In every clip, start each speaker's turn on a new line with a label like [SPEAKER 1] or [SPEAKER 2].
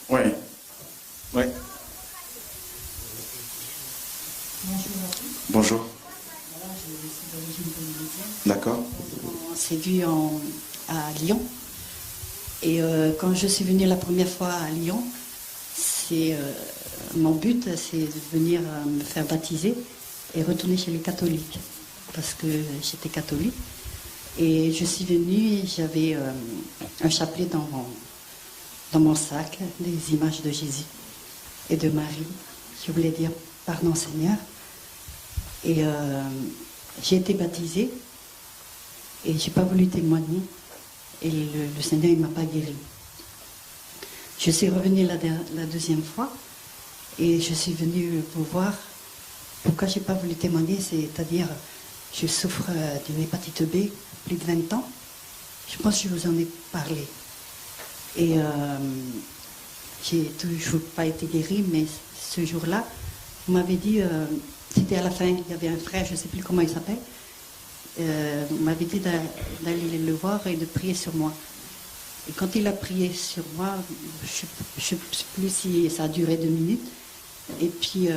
[SPEAKER 1] Oui. Oui.
[SPEAKER 2] Bonjour à tous.
[SPEAKER 1] Bonjour.
[SPEAKER 2] Voilà, je suis d'origine polynésienne.
[SPEAKER 1] D'accord.
[SPEAKER 2] On s'est vu à Lyon. Et quand je suis venue la première fois à Lyon, mon but, c'est de venir me faire baptiser et retourner chez les catholiques. Parce que j'étais catholique. Et je suis venue et j'avais un chapelet dans mon sac, des images de Jésus et de Marie. Je voulais dire pardon Seigneur. Et j'ai été baptisée et j'ai pas voulu témoigner. Et le Seigneur, il m'a pas guéri. Je suis revenue la deuxième fois et je suis venue pour voir pourquoi j'ai pas voulu témoigner, c'est-à-dire je souffre d'une hépatite B, plus de 20 ans. Je pense que je vous en ai parlé. Et j'ai toujours pas été guérie, mais ce jour-là, vous m'avez dit, c'était à la fin, il y avait un frère, je ne sais plus comment il s'appelle, vous m'avez dit d'aller le voir et de prier sur moi. Et quand il a prié sur moi, je ne sais plus si ça a duré 2 minutes, et puis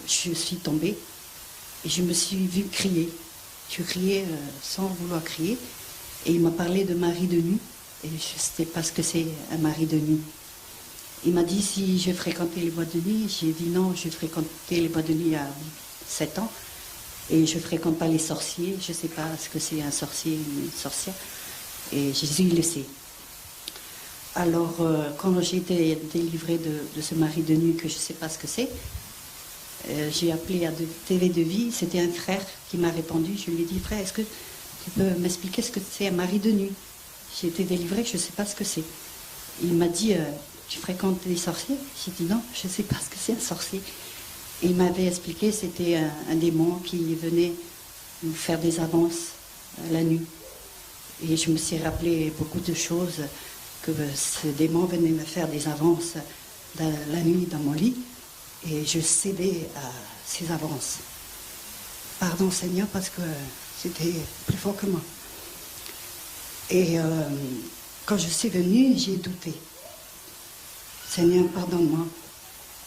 [SPEAKER 2] je suis tombée et je me suis vue crier. Je criais sans vouloir crier, et il m'a parlé de mari de nuit, et je ne sais pas ce que c'est un mari de nuit. Il m'a dit si je fréquentais les boîtes de nuit. J'ai dit non, je fréquentais les boîtes de nuit à 7 ans. Et je ne fréquente pas les sorciers. Je ne sais pas ce que c'est un sorcier ou une sorcière. Et Jésus, il le sait. Alors, quand j'ai été délivrée de ce mari de nuit, que je ne sais pas ce que c'est, j'ai appelé à TV de Vie. C'était un frère qui m'a répondu. Je lui ai dit, frère, est-ce que tu peux m'expliquer ce que c'est un mari de nuit? J'ai été délivrée, je ne sais pas ce que c'est. Il m'a dit... tu fréquentes les sorciers? J'ai dit non, je ne sais pas ce que c'est un sorcier. Et il m'avait expliqué, c'était un démon qui venait nous faire des avances la nuit. Et je me suis rappelé beaucoup de choses, que ce démon venait me faire des avances la nuit dans mon lit, et je cédais à ces avances. Pardon Seigneur, parce que c'était plus fort que moi. Et quand je suis venue, j'ai douté. Seigneur, pardonne-moi.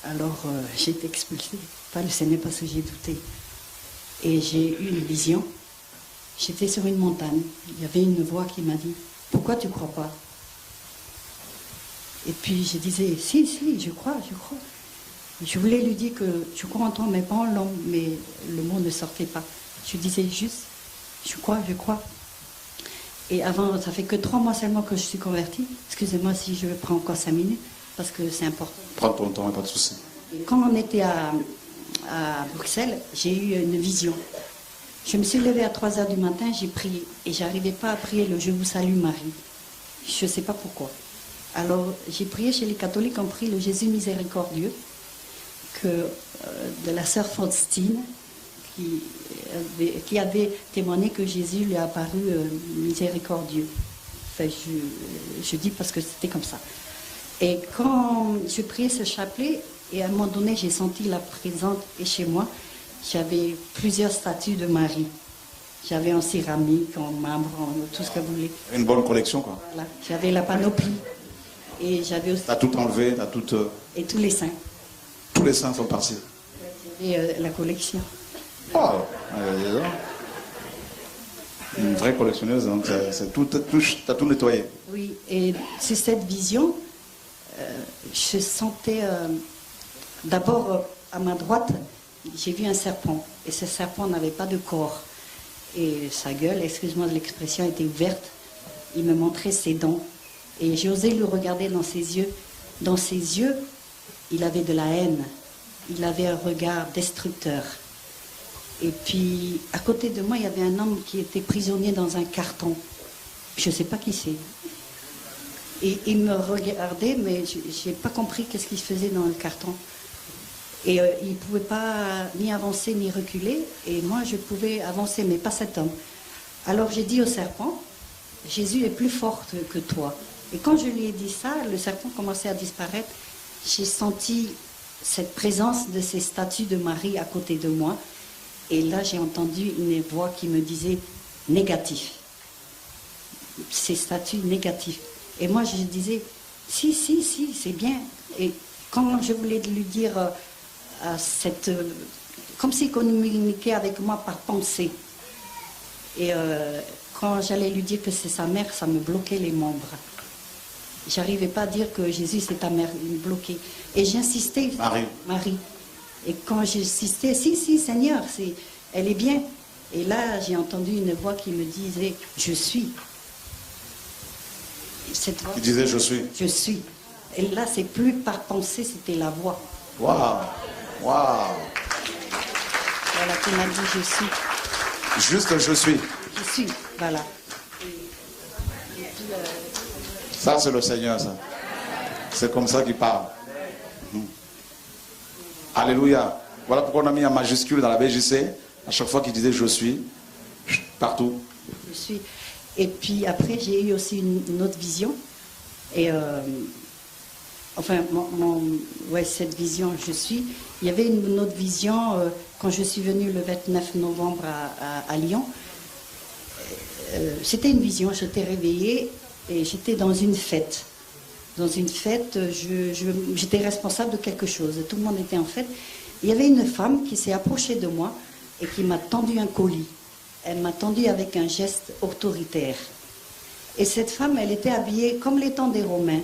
[SPEAKER 2] Alors j'ai été expulsée par le Seigneur parce que j'ai douté. Et j'ai eu une vision. J'étais sur une montagne. Il y avait une voix qui m'a dit, pourquoi tu ne crois pas? Et puis je disais, si, je crois. Je voulais lui dire que je crois en toi, mais pas en langue, mais le mot ne sortait pas. Je disais juste, je crois. Et avant, ça fait que 3 mois seulement que je suis convertie. Excusez-moi si je prends encore 5 minutes. Parce que c'est important.
[SPEAKER 1] Prends ton temps, pas de souci.
[SPEAKER 2] Quand on était à Bruxelles, j'ai eu une vision. Je me suis levée à 3h du matin, j'ai prié. Et je n'arrivais pas à prier le « Je vous salue Marie ». Je ne sais pas pourquoi. Alors, j'ai prié chez les catholiques, on prie le Jésus miséricordieux, de la sœur Faustine, qui avait témoigné que Jésus lui a apparu miséricordieux. Enfin, je dis parce que c'était comme ça. Et quand je priais ce chapelet, et à un moment donné, j'ai senti la présence, et chez moi, j'avais plusieurs statues de Marie. J'avais en céramique, en marbre, en tout ce que vous voulez.
[SPEAKER 1] Une bonne collection, quoi.
[SPEAKER 2] Voilà. J'avais la panoplie. Et j'avais aussi...
[SPEAKER 1] T'as tout enlevé, t'as tout...
[SPEAKER 2] Et tous les saints.
[SPEAKER 1] Tous les saints sont partis.
[SPEAKER 2] J'avais la collection.
[SPEAKER 1] Oh, une vraie collectionneuse, donc t'as tout nettoyé.
[SPEAKER 2] Oui, et c'est cette vision... je sentais d'abord à ma droite, j'ai vu un serpent, et ce serpent n'avait pas de corps, et sa gueule, excuse-moi de l'expression, était ouverte. Il me montrait ses dents, et j'ai osé le regarder dans ses yeux. Dans ses yeux, il avait de la haine, il avait un regard destructeur. Et puis à côté de moi, il y avait un homme qui était prisonnier dans un carton. Je ne sais pas qui c'est. Et il me regardait, mais je n'ai pas compris qu'est-ce qu'il faisait dans le carton. Et il ne pouvait pas ni avancer ni reculer. Et moi, je pouvais avancer, mais pas cet homme. Alors j'ai dit au serpent, Jésus est plus fort que toi. Et quand je lui ai dit ça, le serpent commençait à disparaître. J'ai senti cette présence de ces statues de Marie à côté de moi. Et là, j'ai entendu une voix qui me disait négatif. Ces statues négatives. Et moi, je disais, si, c'est bien. Et quand je voulais lui dire comme s'il communiquait avec moi par pensée. Et quand j'allais lui dire que c'est sa mère, ça me bloquait les membres. J'arrivais pas à dire que Jésus c'est ta mère, il me bloquait. Et j'insistais. Marie. Et quand j'insistais, si, Seigneur, elle est bien. Et là, j'ai entendu une voix qui me disait, je suis. Cette voix,
[SPEAKER 1] qui disait, je suis.
[SPEAKER 2] Je suis. Et là, c'est plus par pensée, c'était la voix.
[SPEAKER 1] Waouh.
[SPEAKER 2] Voilà, qui m'a dit, je suis.
[SPEAKER 1] Juste, je suis.
[SPEAKER 2] Je suis, voilà.
[SPEAKER 1] Ça, c'est le Seigneur, ça. C'est comme ça qu'il parle. Alléluia. Voilà pourquoi on a mis un majuscule dans la BJC. À chaque fois qu'il disait je suis, partout.
[SPEAKER 2] Je suis. Et puis après, j'ai eu aussi une autre vision. Et cette vision, je suis. Il y avait une autre vision quand je suis venue le 29 novembre à Lyon. C'était une vision, j'étais réveillée et j'étais dans une fête. Dans une fête, j'étais responsable de quelque chose. Tout le monde était en fête. Il y avait une femme qui s'est approchée de moi et qui m'a tendu un colis. Elle m'a tendu avec un geste autoritaire. Et cette femme, elle était habillée comme les temps des Romains.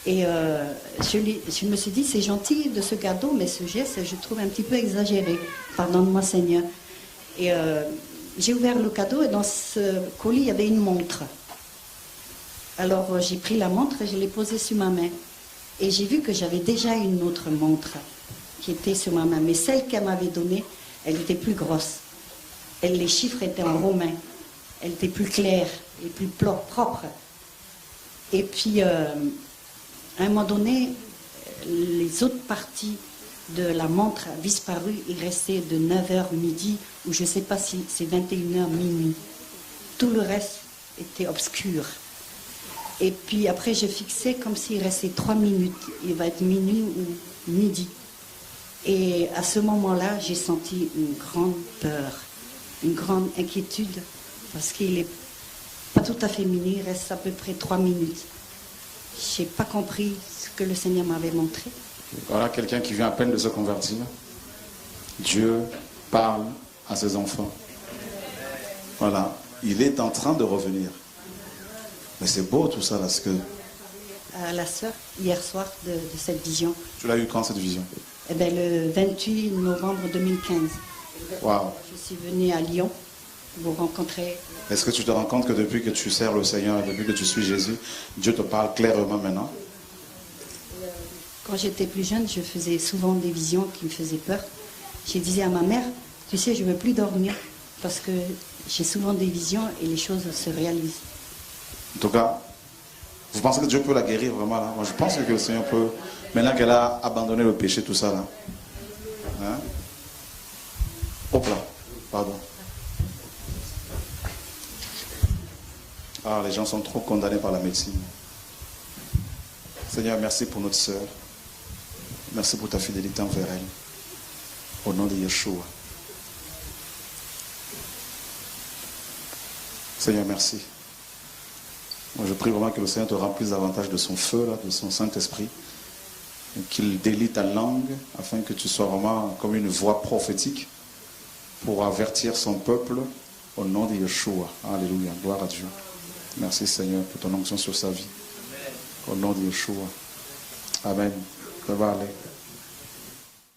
[SPEAKER 2] Et je me suis dit, c'est gentil de ce cadeau, mais ce geste, je trouve un petit peu exagéré. Pardonne-moi, Seigneur. Et j'ai ouvert le cadeau et dans ce colis, il y avait une montre. Alors j'ai pris la montre et je l'ai posée sur ma main. Et j'ai vu que j'avais déjà une autre montre qui était sur ma main. Mais celle qu'elle m'avait donnée, elle était plus grosse. Les chiffres étaient en romain. Elle était plus claire et plus propre. Et puis, à un moment donné, les autres parties de la montre a disparu. Il restait de 9h midi, ou je ne sais pas si c'est 21h minuit. Tout le reste était obscur. Et puis après, j'ai fixé comme s'il restait 3 minutes. Il va être minuit ou midi. Et à ce moment-là, j'ai senti une grande peur, une grande inquiétude, parce qu'il n'est pas tout à fait minuit, il reste à peu près 3 minutes. Je n'ai pas compris ce que le Seigneur m'avait montré.
[SPEAKER 1] Voilà quelqu'un qui vient à peine de se convertir. Dieu parle à ses enfants. Voilà, il est en train de revenir. Mais c'est beau tout ça, là, ce que...
[SPEAKER 2] La sœur, hier soir, de cette vision.
[SPEAKER 1] Tu l'as eu quand, cette vision?
[SPEAKER 2] Eh bien, le 28 novembre 2015.
[SPEAKER 1] Waouh.
[SPEAKER 2] Je suis venue à Lyon, vous rencontrer.
[SPEAKER 1] Est-ce que tu te rends compte que depuis que tu sers le Seigneur et depuis que tu suis Jésus, Dieu te parle clairement maintenant?
[SPEAKER 2] Quand j'étais plus jeune, je faisais souvent des visions qui me faisaient peur. Je disais à ma mère, tu sais, je ne veux plus dormir parce que j'ai souvent des visions et les choses se réalisent.
[SPEAKER 1] En tout cas, vous pensez que Dieu peut la guérir vraiment là? Moi je pense que le Seigneur peut, maintenant qu'elle a abandonné le péché, tout ça là. Hein? Hop là, pardon. Ah, les gens sont trop condamnés par la médecine. Seigneur, merci pour notre sœur. Merci pour ta fidélité envers elle. Au nom de Yeshua. Seigneur, merci. Moi, je prie vraiment que le Seigneur te remplisse davantage de son feu, là, de son Saint-Esprit. Qu'il délie ta langue afin que tu sois vraiment comme une voix prophétique pour avertir son peuple au nom de Yeshua. Alléluia. Gloire à Dieu. Merci Seigneur pour ton onction sur sa vie. Au nom de Yeshua. Amen. Ça va aller.